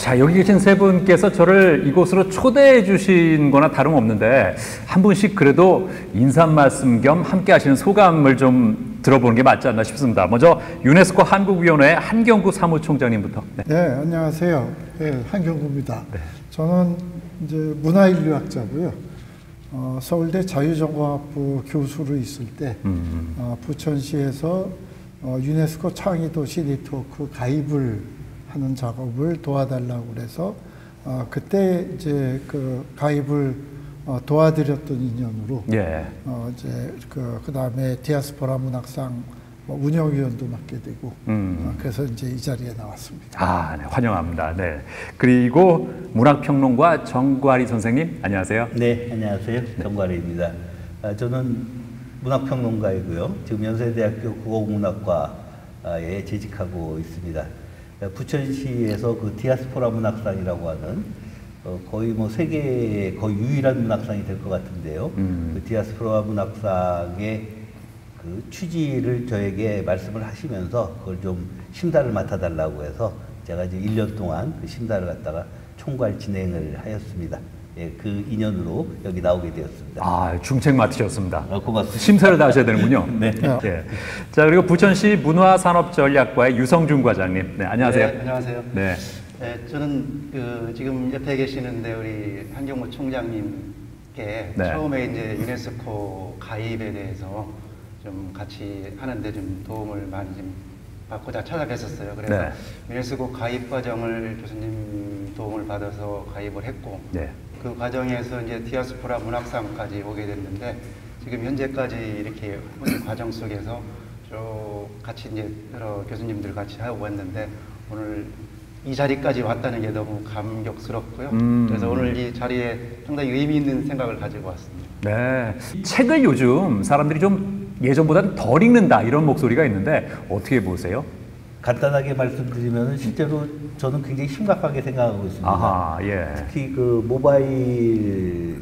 자, 여기 계신 세 분께서 저를 이곳으로 초대해 주신 거나 다름없는데 한 분씩 그래도 인사 말씀 겸 함께 하시는 소감을 좀 들어보는 게 맞지 않나 싶습니다. 먼저 유네스코 한국위원회 한경구 사무총장님부터. 네, 안녕하세요. 네, 한경구입니다. 네. 저는 이제 문화인류학자고요. 서울대 자유전공학부 교수로 있을 때 부천시에서 유네스코 창의도시 네트워크 가입을 하는 작업을 도와달라고 그래서 그때 이제 그 가입을 도와드렸던 인연으로 예. 이제 그 다음에 디아스포라 문학상 운영위원도 맡게 되고 그래서 이제 이 자리에 나왔습니다. 아, 네, 환영합니다. 네. 그리고 문학평론가 정과리 선생님, 안녕하세요. 네, 안녕하세요. 정과리입니다. 저는 문학평론가이고요. 지금 연세대학교 국어문학과에 재직하고 있습니다. 부천시에서 그 디아스포라 문학상이라고 하는 거의 뭐 세계의 거의 유일한 문학상이 될 것 같은데요. 그 디아스포라 문학상의 그 취지를 저에게 말씀을 하시면서 그걸 좀 심사를 맡아달라고 해서 제가 이제 1년 동안 그 심사를 갖다가 총괄 진행을 하였습니다. 예, 그 인연으로 여기 나오게 되었습니다. 아, 중책 맡으셨습니다. 고맙습니다. 심사를 다 하셔야 되는군요. 네. 예. 자, 그리고 부천시 문화산업전략과의 유성준 과장님. 네, 안녕하세요. 네, 안녕하세요. 네. 네, 저는 지금 옆에 계시는데 우리 한경구 총장님께 네. 처음에 이제 유네스코 가입에 대해서 좀 같이 하는데 좀 도움을 많이 좀 받고자 찾아뵀었어요. 그래서 네. 유네스코 가입 과정을 교수님 도움을 받아서 가입을 했고, 네. 그 과정에서 이제 디아스포라 문학상까지 오게 됐는데, 지금 현재까지 이렇게 과정 속에서 쭉 같이 이제 여러 교수님들 같이 하고 왔는데, 오늘 이 자리까지 왔다는 게 너무 감격스럽고요. 그래서 오늘 이 자리에 상당히 의미 있는 생각을 가지고 왔습니다. 네. 책을 요즘 사람들이 좀 예전보다는 덜 읽는다 이런 목소리가 있는데 어떻게 보세요? 간단하게 말씀드리면 실제로 저는 굉장히 심각하게 생각하고 있습니다. 아하, 예. 특히 그 모바일이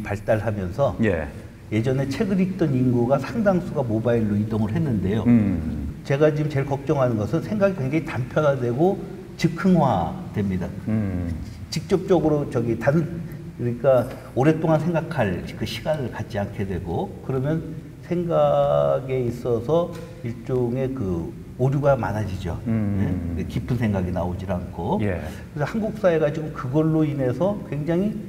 발달하면서 예. 예전에 책을 읽던 인구가 상당수가 모바일로 이동을 했는데요. 제가 지금 제일 걱정하는 것은 생각이 굉장히 단편화되고 즉흥화됩니다. 직접적으로 그러니까 오랫동안 생각할 그 시간을 갖지 않게 되고, 그러면 생각에 있어서 일종의 그 오류가 많아지죠. 네? 깊은 생각이 나오질 않고. 예. 그래서 한국 사회가 지금 그걸로 인해서 굉장히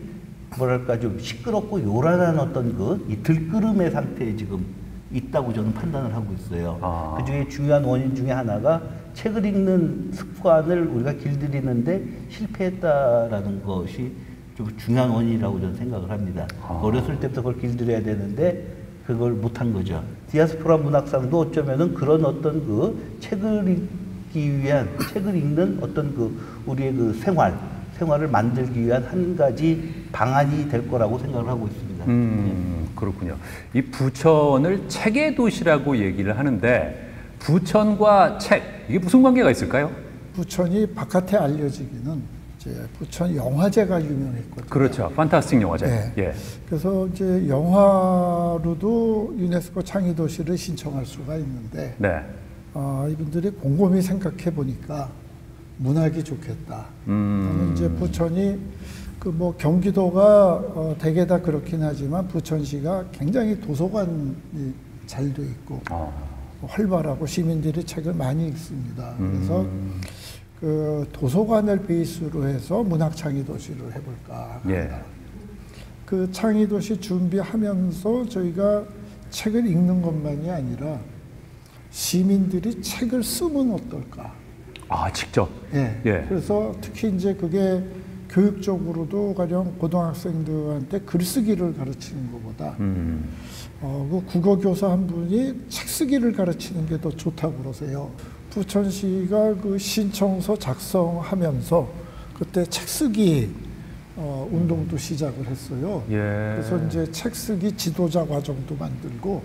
뭐랄까 좀 시끄럽고 요란한 어떤 이 들끓음의 상태에 지금 있다고 저는 판단을 하고 있어요. 아. 그 중에 중요한 원인 중에 하나가 책을 읽는 습관을 우리가 길들이는데 실패했다라는 것이 좀 중요한 원인이라고 저는 생각을 합니다. 어렸을 때부터 그걸 길들여야 되는데 그걸 못한 거죠. 디아스포라 문학상도 어쩌면은 그런 어떤 그 책을 읽기 위한, 책을 읽는 어떤 우리의 생활을 만들기 위한 한 가지 방안이 될 거라고 생각을 하고 있습니다. 그렇군요. 이 부천을 책의 도시라고 얘기를 하는데 부천과 책, 이게 무슨 관계가 있을까요? 부천이 바깥에 알려지기는 이제 부천 영화제가 유명했거든요. 그렇죠. 판타스틱 영화제. 네. 예. 그래서 이제 영화로도 유네스코 창의도시를 신청할 수가 있는데, 네. 이분들이 곰곰이 생각해 보니까 문학이 좋겠다. 저는 이제 부천이 경기도가 대개 다 그렇긴 하지만 부천시가 굉장히 도서관이 잘 돼 있고 활발하고 시민들이 책을 많이 읽습니다. 그래서 그 도서관을 베이스로 해서 문학 창의도시를 해볼까 합니다. 예. 그 창의도시 준비하면서 저희가 책을 읽는 것만이 아니라 시민들이 책을 쓰면 어떨까? 아, 직접? 예. 예. 그래서 특히 이제 그게 교육적으로도 가령 고등학생들한테 글쓰기를 가르치는 것보다 그 국어교사 한 분이 책 쓰기를 가르치는 게 더 좋다고 그러세요. 부천시가 그 신청서 작성하면서 그때 책 쓰기 운동도 시작을 했어요. 예. 그래서 이제 책 쓰기 지도자 과정도 만들고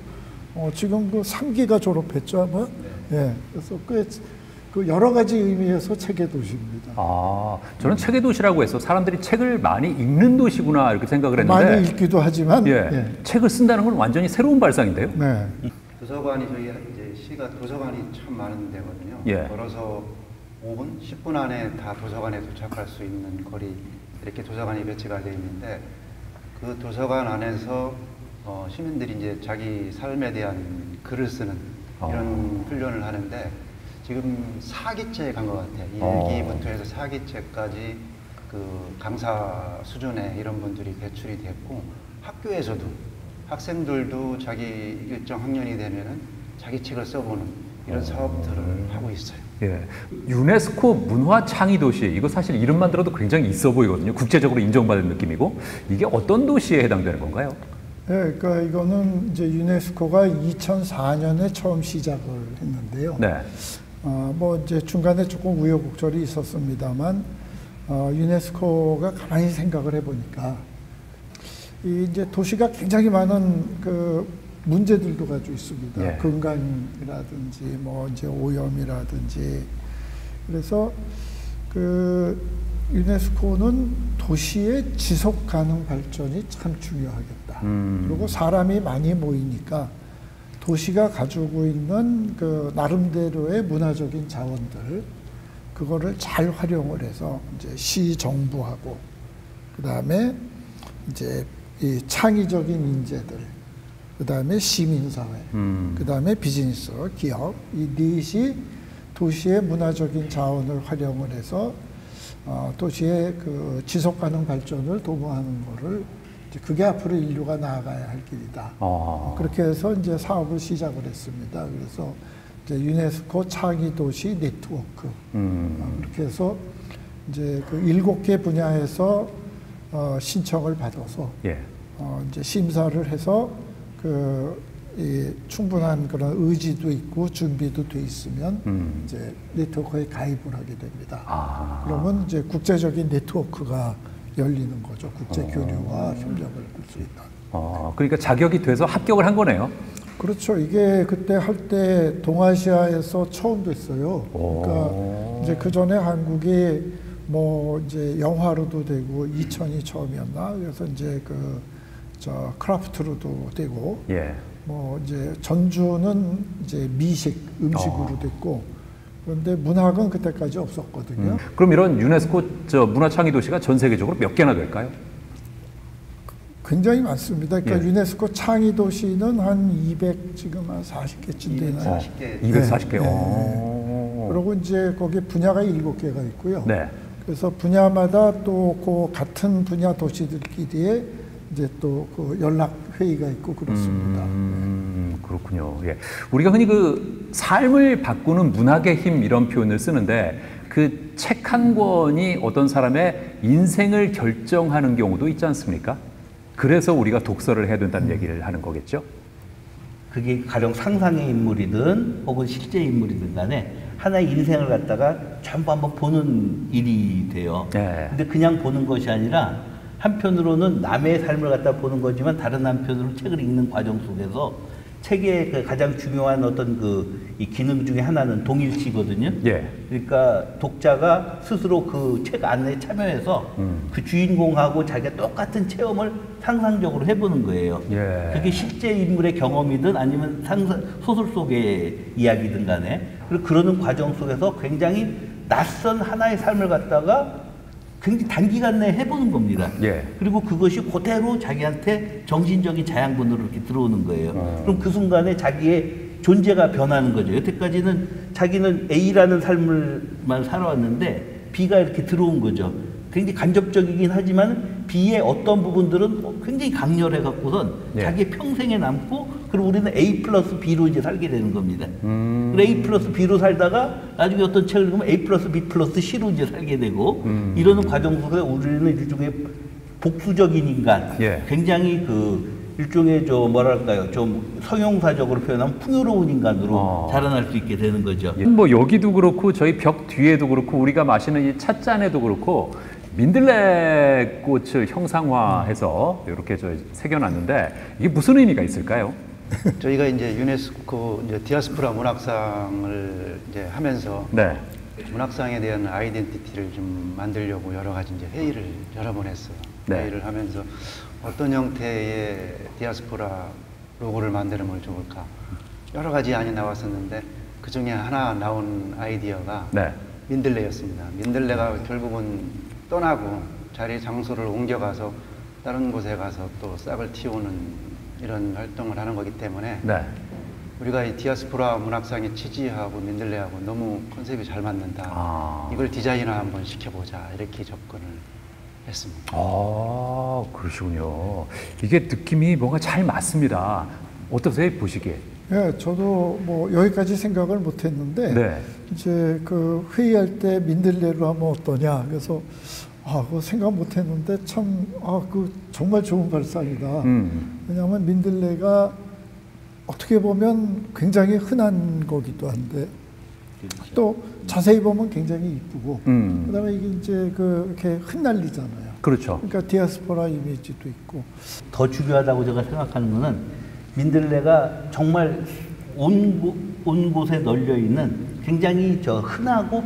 지금 그 3기가 졸업했죠 아마. 예. 그래서 그 여러 가지 의미에서 책의 도시입니다. 아, 저는 책의 도시라고 해서 사람들이 책을 많이 읽는 도시구나 이렇게 생각을 했는데 많이 읽기도 하지만 예. 책을 쓴다는 건 완전히 새로운 발상인데요. 네. 도서관이 저희 이제 시가 도서관이 참 많은 데거든요. 예. 걸어서 5분, 10분 안에 다 도서관에 도착할 수 있는 거리 이렇게 도서관이 배치가 되어 있는데 그 도서관 안에서 시민들이 이제 자기 삶에 대한 글을 쓰는 이런 훈련을 하는데 지금 4기째에 간 것 같아요. 1기부터 해서 4기째까지 그 강사 수준의 이런 분들이 배출이 됐고 학교에서도 학생들도 자기 일정 학년이 되면은 자기 책을 써보는 이런 사업들을 하고 있어요. 예, 유네스코 문화 창의 도시 이거 사실 이름만 들어도 굉장히 있어 보이거든요. 국제적으로 인정받은 느낌이고 이게 어떤 도시에 해당되는 건가요? 네, 그러니까 이거는 이제 유네스코가 2004년에 처음 시작을 했는데요. 네. 뭐 이제 중간에 조금 우여곡절이 있었습니다만 유네스코가 가만히 생각을 해보니까 이제 도시가 굉장히 많은 그 문제들도 가지고 있습니다. 예. 건강이라든지 뭐 이제 오염이라든지 그래서 그 유네스코는 도시의 지속 가능 발전이 참 중요하겠다. 그리고 사람이 많이 모이니까 도시가 가지고 있는 그 나름대로의 문화적인 자원들 그거를 잘 활용을 해서 이제 시 정부하고 그다음에 이제 이 창의적인 인재들 그다음에 시민사회 그다음에 비즈니스 기업 이 넷이 도시의 문화적인 자원을 활용을 해서 도시의 그 지속 가능 발전을 도모하는 거를 이제 그게 앞으로 인류가 나아가야 할 길이다. 그렇게 해서 이제 사업을 시작을 했습니다. 그래서 이제 유네스코 창의 도시 네트워크 그렇게 해서 이제 그 7개 분야에서 신청을 받아서 예. 이제 심사를 해서 이 충분한 그런 의지도 있고 준비도 돼 있으면 이제 네트워크에 가입을 하게 됩니다. 그러면 이제 국제적인 네트워크가 열리는 거죠. 국제 교류와 협력을 할 수 있다. 그러니까 자격이 돼서 합격을 한 거네요. 그렇죠. 이게 그때 할 때 동아시아에서 처음 됐어요. 그러니까 이제 그 전에 한국이 뭐 이제 영화로도 되고 이천이 처음이었나? 그래서 이제 크라프트로도 되고 예. 뭐 이제 전주는 이제 미식 음식으로 됐고 그런데 문학은 그때까지 없었거든요. 그럼 이런 유네스코 문화창의 도시가 전 세계적으로 몇 개나 될까요? 굉장히 많습니다. 그러니까 예. 유네스코 창의 도시는 한 200 지금 한 40개쯤 되나요? 240개. 240개. 네. 그리고 이제 거기 분야가 7개가 있고요. 네. 그래서 분야마다 또 그 같은 분야 도시들끼리의 이제 또 그 연락 회의가 있고 그렇습니다. 그렇군요. 예. 우리가 흔히 그 삶을 바꾸는 문학의 힘 이런 표현을 쓰는데 그 책 한 권이 어떤 사람의 인생을 결정하는 경우도 있지 않습니까? 그래서 우리가 독서를 해야 된다는 얘기를 하는 거겠죠? 그게 가령 상상의 인물이든 혹은 실제 인물이든 간에 하나의 인생을 갖다가 전부 한번 보는 일이 돼요. 네. 근데 그냥 보는 것이 아니라 한편으로는 남의 삶을 갖다 보는 거지만 다른 한편으로 책을 읽는 과정 속에서 책의 그 가장 중요한 어떤 이 기능 중에 하나는 동일치거든요. 예. 그러니까 독자가 스스로 그 책 안에 참여해서 그 주인공하고 자기가 똑같은 체험을 상상적으로 해보는 거예요. 예. 그게 실제 인물의 경험이든 아니면 소설 속의 이야기든 간에 그리고 그러는 과정 속에서 굉장히 낯선 하나의 삶을 갖다가 굉장히 단기간 내에 해보는 겁니다. 예. 그리고 그것이 그대로 자기한테 정신적인 자양분으로 이렇게 들어오는 거예요. 그럼 그 순간에 자기의 존재가 변하는 거죠. 여태까지는 자기는 A라는 삶을만 살아왔는데 B가 이렇게 들어온 거죠. 굉장히 간접적이긴 하지만 B의 어떤 부분들은 굉장히 강렬해 갖고선 예. 자기의 평생에 남고 그리고 우리는 A 플러스 B로 이제 살게 되는 겁니다. A 플러스 B로 살다가 나중에 어떤 책을 읽으면 A 플러스 B 플러스 C로 이제 살게 되고 이러는 과정 속에 우리는 일종의 복수적인 인간, 예. 굉장히 일종의 뭐랄까요, 좀 성형사적으로 표현하면 풍요로운 인간으로 자라날 수 있게 되는 거죠. 뭐 여기도 그렇고 저희 벽 뒤에도 그렇고 우리가 마시는 이 찻잔에도 그렇고 민들레 꽃을 형상화해서 이렇게 새겨놨는데 이게 무슨 의미가 있을까요? 저희가 이제 유네스코 이제 디아스포라 문학상을 이제 하면서 네. 문학상에 대한 아이덴티티를 좀 만들려고 여러 가지 이제 회의를 여러 번 했어요. 네. 회의를 하면서 어떤 형태의 디아스포라 로고를 만들면 좋을까 여러 가지 안이 나왔었는데 그 중에 하나 나온 아이디어가 네. 민들레였습니다. 민들레가 결국은 떠나고 자리 장소를 옮겨가서 다른 곳에 가서 또 싹을 틔우는 이런 활동을 하는 거기 때문에 네. 우리가 이 디아스포라 문학상의 취지하고 민들레하고 너무 컨셉이 잘 맞는다. 이걸 디자인을 한번 시켜보자 이렇게 접근을 했습니다. 아, 그러시군요. 이게 느낌이 뭔가 잘 맞습니다. 어떠세요, 보시기에? 예, 저도 뭐 여기까지 생각을 못 했는데, 네. 이제 그 회의할 때 민들레로 하면 어떠냐. 그래서, 그거 생각 못 했는데 참, 그 정말 좋은 발상이다. 왜냐하면 민들레가 어떻게 보면 굉장히 흔한 거기도 한데, 또 자세히 보면 굉장히 이쁘고, 그 다음에 이게 이제 이렇게 흩날리잖아요. 그렇죠. 그러니까 디아스포라 이미지도 있고. 더 중요하다고 제가 생각하는 거는 민들레가 정말 온 곳에 널려 있는 굉장히 흔하고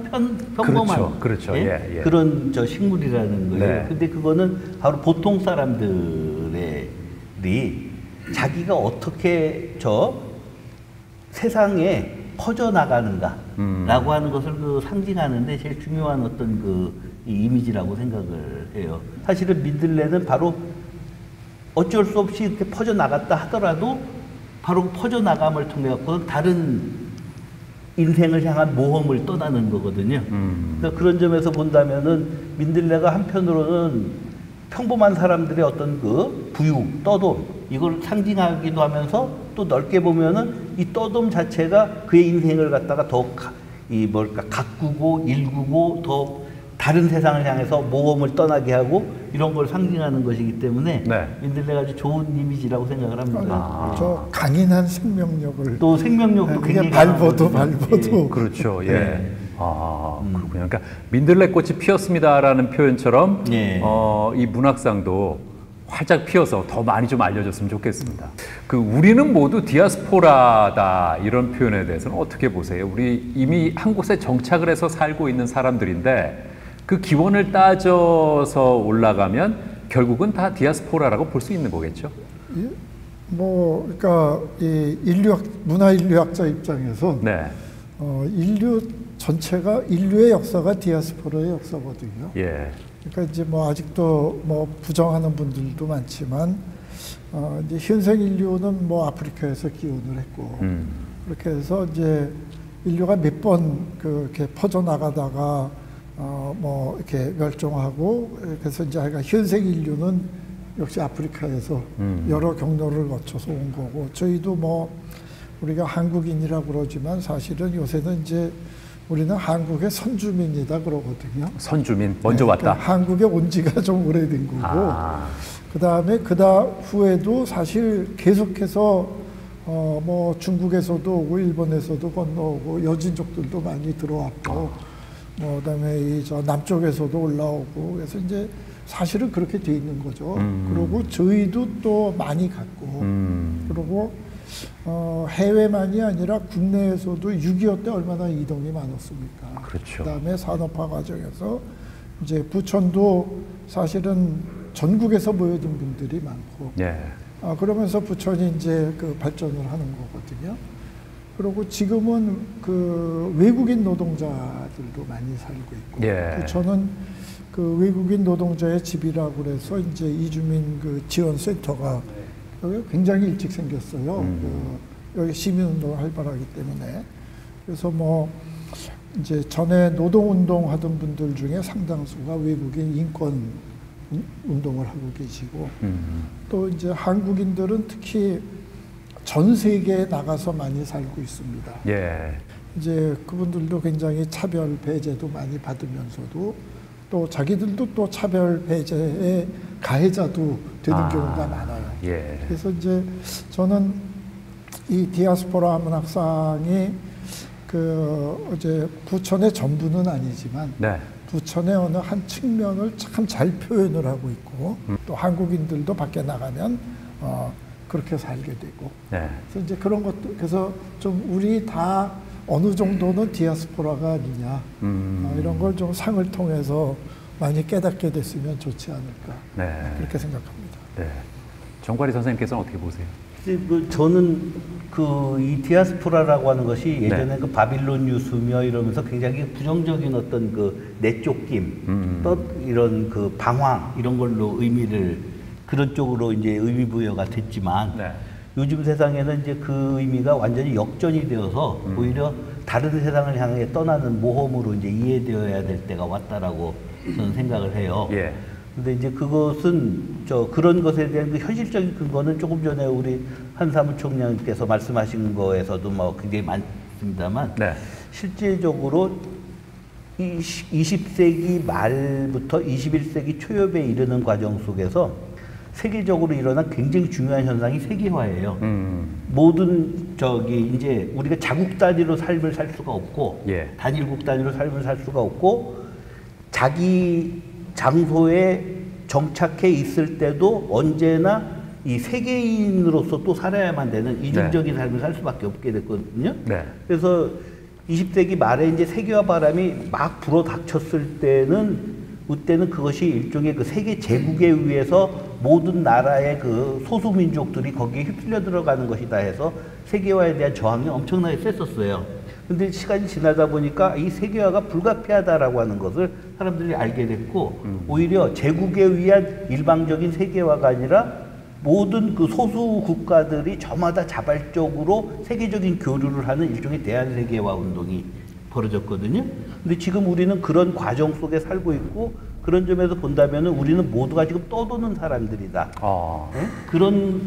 평범한 그렇죠. 예. 그런 식물이라는 거예요. 네. 근데 그거는 바로 보통 사람들이 자기가 어떻게 세상에 퍼져나가는가라고 하는 것을 상징하는데 제일 중요한 어떤 이 이미지라고 생각을 해요. 사실은 민들레는 바로 어쩔 수 없이 이렇게 퍼져나갔다 하더라도 바로 퍼져나감을 통해 갖고 다른 인생을 향한 모험을 떠나는 거거든요. 그러니까 그런 점에서 본다면은 민들레가 한편으로는 평범한 사람들의 어떤 부유, 떠돔 이걸 상징하기도 하면서 또 넓게 보면은 이 떠돔 자체가 그의 인생을 갖다가 더 가꾸고 일구고 더 다른 세상을 향해서 모험을 떠나게 하고 이런 걸 상징하는 것이기 때문에 네. 민들레가 아주 좋은 이미지라고 생각을 합니다. 저 강인한 생명력을 또 생명력도 굉장히 발버도 그렇죠. 예. 네. 그렇군요. 그러니까 민들레 꽃이 피었습니다라는 표현처럼 예. 이 문학상도 활짝 피어서 더 많이 좀 알려졌으면 좋겠습니다. 우리는 모두 디아스포라다 이런 표현에 대해서는 어떻게 보세요? 우리 이미 한 곳에 정착을 해서 살고 있는 사람들인데 그 기원을 따져서 올라가면 결국은 다 디아스포라라고 볼 수 있는 거겠죠? 예? 그러니까 이 문화인류학자 입장에서 네. 인류 전체가 인류의 역사가 디아스포라의 역사거든요. 예. 그러니까 이제 아직도 부정하는 분들도 많지만 이제 현생 인류는 아프리카에서 기원을 했고 그렇게 해서 이제 인류가 몇 번 이렇게 퍼져 나가다가 이렇게 멸종하고 그래서 이제 현생 인류는 역시 아프리카에서 여러 경로를 거쳐서 온 거고 저희도 우리가 한국인이라고 그러지만 사실은 요새는 이제 우리는 한국의 선주민이다 그러거든요. 선주민 먼저 왔다. 그러니까 한국에 온 지가 좀 오래된 거고 그다음에 후에도 사실 계속해서 중국에서도 오고 일본에서도 건너오고 여진족들도 많이 들어왔고 그다음에 남쪽에서도 올라오고 그래서 이제 사실은 그렇게 돼 있는 거죠. 그리고 저희도 또 많이 갔고 그리고 해외만이 아니라 국내에서도 6.25 때 얼마나 이동이 많았습니까? 그렇죠. 그다음에 산업화 과정에서 이제 부천도 사실은 전국에서 모여든 분들이 많고, 예. 그러면서 부천이 이제 발전을 하는 거거든요. 그리고 지금은 외국인 노동자들도 많이 살고 있고, 예. 부천은 외국인 노동자의 집이라고 그래서 이제 이주민 지원센터가 여기 굉장히 일찍 생겼어요. 여기 시민운동을 활발하기 때문에. 그래서 이제 전에 노동운동 하던 분들 중에 상당수가 외국인 인권 운동을 하고 계시고, 또 이제 한국인들은 특히 전 세계에 나가서 많이 살고 있습니다. 예. 이제 그분들도 굉장히 차별 배제도 많이 받으면서도 또 자기들도 또 차별 배제의 가해자도 되는 경우가 많아요. 예. 그래서 이제 저는 이 디아스포라 문학상이 이제 부천의 전부는 아니지만 네. 부천의 어느 한 측면을 참 잘 표현을 하고 있고 또 한국인들도 밖에 나가면 그렇게 살게 되고 네. 그래서 이제 그런 것도 그래서 좀 우리 다 어느 정도는 디아스포라가 아니냐 이런 걸 좀 상을 통해서 많이 깨닫게 됐으면 좋지 않을까 네. 그렇게 생각합니다. 네. 정과리 선생님께서는 어떻게 보세요? 저는 이 디아스포라라고 하는 것이 예전에 그 바빌론 유수며 이러면서 굉장히 부정적인 어떤 그 내쫓김, 또 이런 그 방황 이런 걸로 의미를 그런 쪽으로 이제 의미 부여가 됐지만 요즘 세상에는 이제 그 의미가 완전히 역전이 되어서 오히려 다른 세상을 향해 떠나는 모험으로 이제 이해되어야 될 때가 왔다라고 저는 생각을 해요. 근데 이제 그것은 그런 것에 대한 그 현실적인 근거는 조금 전에 우리 한 사무총장님께서 말씀하신 거에서도 뭐 굉장히 많습니다만 실제적으로 20세기 말부터 21세기 초엽에 이르는 과정 속에서 세계적으로 일어난 굉장히 중요한 현상이 세계화예요. 모든 이제 우리가 자국 단위로 삶을 살 수가 없고 단일국 단위로 삶을 살 수가 없고 자기 장소에 정착해 있을 때도 언제나 이 세계인으로서 또 살아야만 되는 이중적인 삶을 살 수밖에 없게 됐거든요. 그래서 20세기 말에 이제 세계화 바람이 막 불어닥쳤을 때는 그때는 그것이 일종의 그 세계 제국에 의해서 모든 나라의 그 소수민족들이 거기에 휩쓸려 들어가는 것이다 해서 세계화에 대한 저항이 엄청나게 셌었어요. 근데 시간이 지나다 보니까 이 세계화가 불가피하다라고 하는 것을 사람들이 알게 됐고 오히려 제국에 의한 일방적인 세계화가 아니라 모든 그 소수 국가들이 저마다 자발적으로 세계적인 교류를 하는 일종의 대한세계화 운동이 벌어졌거든요. 근데 지금 우리는 그런 과정 속에 살고 있고 그런 점에서 본다면 우리는 모두가 지금 떠도는 사람들이다. 그런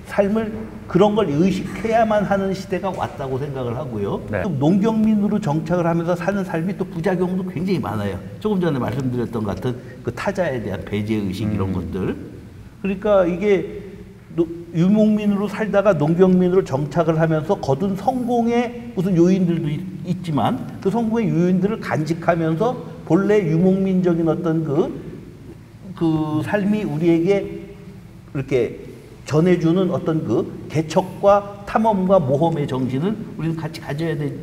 삶을 그런 걸 의식해야만 하는 시대가 왔다고 생각을 하고요. 또 농경민으로 정착을 하면서 사는 삶이 또 부작용도 굉장히 많아요. 조금 전에 말씀드렸던 것 같은 그 타자에 대한 배제의식 이런 것들. 그러니까 이게 유목민으로 살다가 농경민으로 정착을 하면서 거둔 성공의 무슨 요인들도 있지만 그 성공의 요인들을 간직하면서 본래 유목민적인 어떤 그 삶이 우리에게 이렇게 전해주는 어떤 그 개척과 탐험과 모험의 정신을 우리는 같이 가져야 될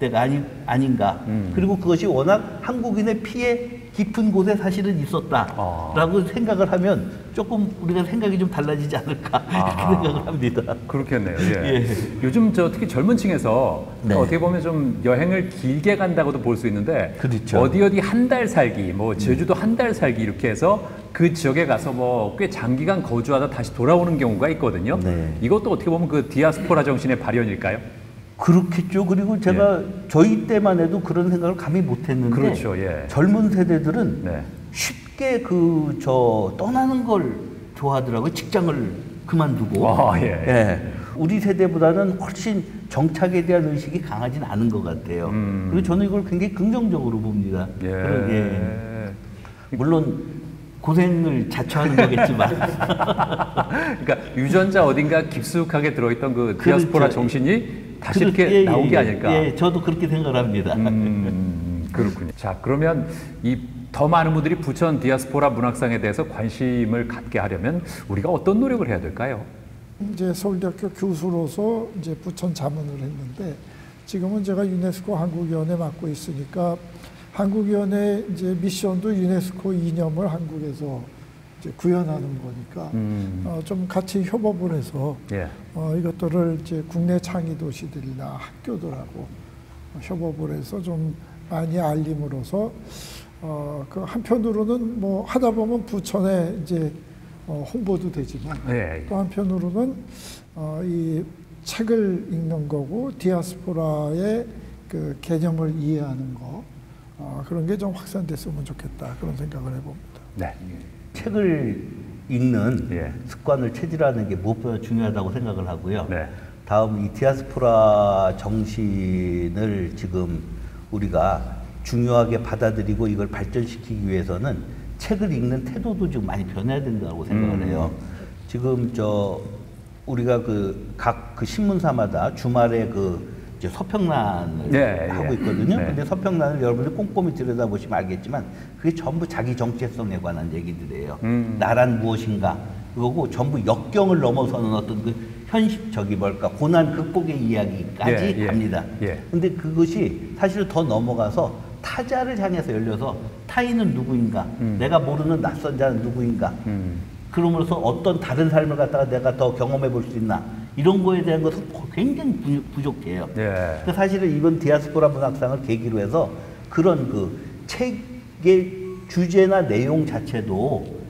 때가 아닌가. 그리고 그것이 워낙 한국인의 피에 깊은 곳에 사실은 있었다라고 생각을 하면 조금 우리가 생각이 좀 달라지지 않을까 이렇게 생각을 합니다. 그렇겠네요. 요즘 특히 젊은 층에서 어떻게 보면 좀 여행을 길게 간다고도 볼 수 있는데 어디 한 달 살기, 뭐 제주도 한 달 살기 이렇게 해서 그 지역에 가서 뭐 꽤 장기간 거주하다 다시 돌아오는 경우가 있거든요. 이것도 어떻게 보면 그 디아스포라 정신의 발현일까요? 그렇겠죠. 그리고 제가 저희 때만 해도 그런 생각을 감히 못했는데 젊은 세대들은 쉽게 떠나는 걸 좋아하더라고요. 직장을 그만두고. 우리 세대보다는 훨씬 정착에 대한 의식이 강하진 않은 것 같아요. 그리고 저는 이걸 굉장히 긍정적으로 봅니다. 물론 고생을 자초하는 거겠지만. 그러니까 유전자 어딘가 깊숙하게 들어있던 그 디아스포라 정신이 다시 이렇게 나온 게 아닐까. 저도 그렇게 생각을 합니다. 그렇군요. 자, 그러면 더 많은 분들이 부천 디아스포라 문학상에 대해서 관심을 갖게 하려면 우리가 어떤 노력을 해야 될까요? 이제 서울대학교 교수로서 이제 부천 자문을 했는데 지금은 제가 유네스코 한국위원회 맡고 있으니까 한국위원회 이제 미션도 유네스코 이념을 한국에서 이제 구현하는 거니까 좀 같이 협업을 해서 이것들을 이제 국내 창의 도시들이나 학교들하고 협업을 해서 좀 많이 알림으로써 그 한편으로는 뭐 하다 보면 부천에 이제 홍보도 되지만 또 한편으로는 이 책을 읽는 거고 디아스포라의 그 개념을 이해하는 거 그런 게 좀 확산됐으면 좋겠다 그런 생각을 해봅니다. 책을 읽는 습관을 체질하는 게 무엇보다 중요하다고 생각을 하고요. 다음 이 디아스포라 정신을 지금 우리가 중요하게 받아들이고 이걸 발전시키기 위해서는 책을 읽는 태도도 지금 많이 변해야 된다고 생각을 해요. 지금 우리가 각 신문사마다 주말에 이제 서평란을 하고 있거든요. 근데 서평란을 여러분들 꼼꼼히 들여다보시면 알겠지만 그게 전부 자기 정체성에 관한 얘기들이에요. 나란 무엇인가 그거고 전부 역경을 넘어서는 어떤 고난 극복의 이야기까지 갑니다. 근데 그것이 사실 더 넘어가서 타자를 향해서 열려서 타인은 누구인가, 내가 모르는 낯선 자는 누구인가, 그러므로서 어떤 다른 삶을 갖다가 내가 더 경험해 볼 수 있나, 이런 거에 대한 것은 굉장히 부족해요. 예. 그 사실은 이번 디아스포라 문학상을 계기로 해서 그런 그 책의 주제나 내용 자체도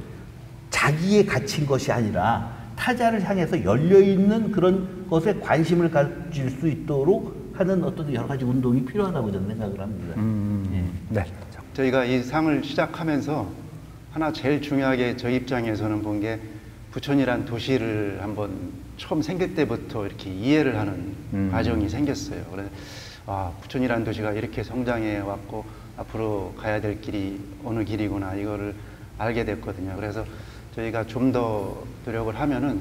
자기에 갇힌 것이 아니라 타자를 향해서 열려있는 그런 것에 관심을 가질 수 있도록 하는 어떤 여러 가지 운동이 필요하다고 저는 생각을 합니다. 예. 네. 저희가 이 상을 시작하면서 하나 제일 중요하게 저희 입장에서는 본 게 부천이란 도시를 한번 처음 생길 때부터 이렇게 이해를 하는 과정이 생겼어요. 그래서 부천이란 도시가 이렇게 성장해 왔고 앞으로 가야 될 길이 어느 길이구나 이거를 알게 됐거든요. 그래서 저희가 좀 더 노력을 하면은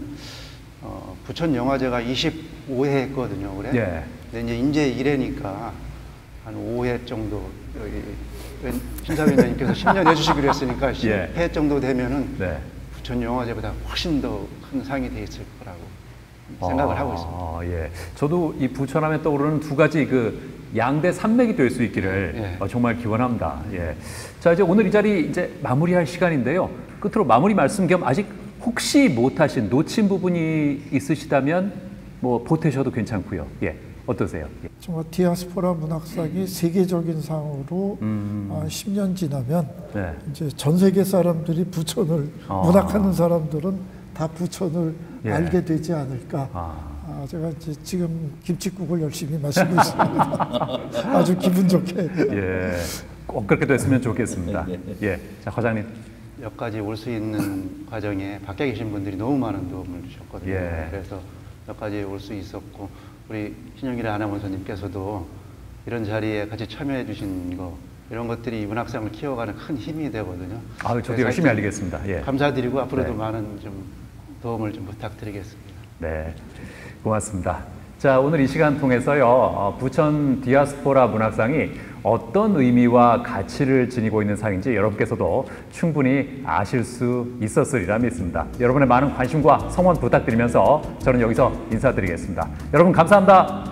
부천 영화제가 25회 했거든요. 올해. 예. 근데 이제 1회니까 한 5회 정도 여기 심사위원장님께서 10년 해주시기로 했으니까 10회 정도 되면은 네. 부천 영화제보다 훨씬 더 큰 상이 돼 있을 거라고 생각을 하고 있습니다. 예. 저도 이 부천하면 떠오르는 두 가지 그 양대 산맥이 될 수 있기를 예. 정말 기원합니다. 예. 자, 이제 오늘 이 자리 이제 마무리할 시간인데요. 끝으로 마무리 말씀 겸 아직 혹시 못하신 놓친 부분이 있으시다면 뭐 보태셔도 괜찮고요. 예. 어떠세요? 예. 정말 디아스포라 문학상이 세계적인 상으로 10년 지나면 네. 이제 전 세계 사람들이 부천을 문학하는 사람들은 다 부천을 예. 알게 되지 않을까. 제가 이제 지금 김칫국을 열심히 마시고 있습니다. 아주 기분 좋게. 예. 꼭 그렇게 됐으면 좋겠습니다. 예. 자, 과장님. 여기까지 올 수 있는 과정에 밖에 계신 분들이 너무 많은 도움을 주셨거든요. 예. 그래서 여기까지 올 수 있었고 우리 신영길 아나운서님께서도 이런 자리에 같이 참여해 주신 거 이런 것들이 문학상을 키워가는 큰 힘이 되거든요. 저도 열심히 알리겠습니다. 예. 감사드리고 앞으로도 네. 많은 좀 도움을 좀 부탁드리겠습니다. 네, 고맙습니다. 자, 오늘 이 시간 통해서요, 부천 디아스포라 문학상이 어떤 의미와 가치를 지니고 있는 상인지 여러분께서도 충분히 아실 수 있었으리라 믿습니다. 여러분의 많은 관심과 성원 부탁드리면서 저는 여기서 인사드리겠습니다. 여러분 감사합니다.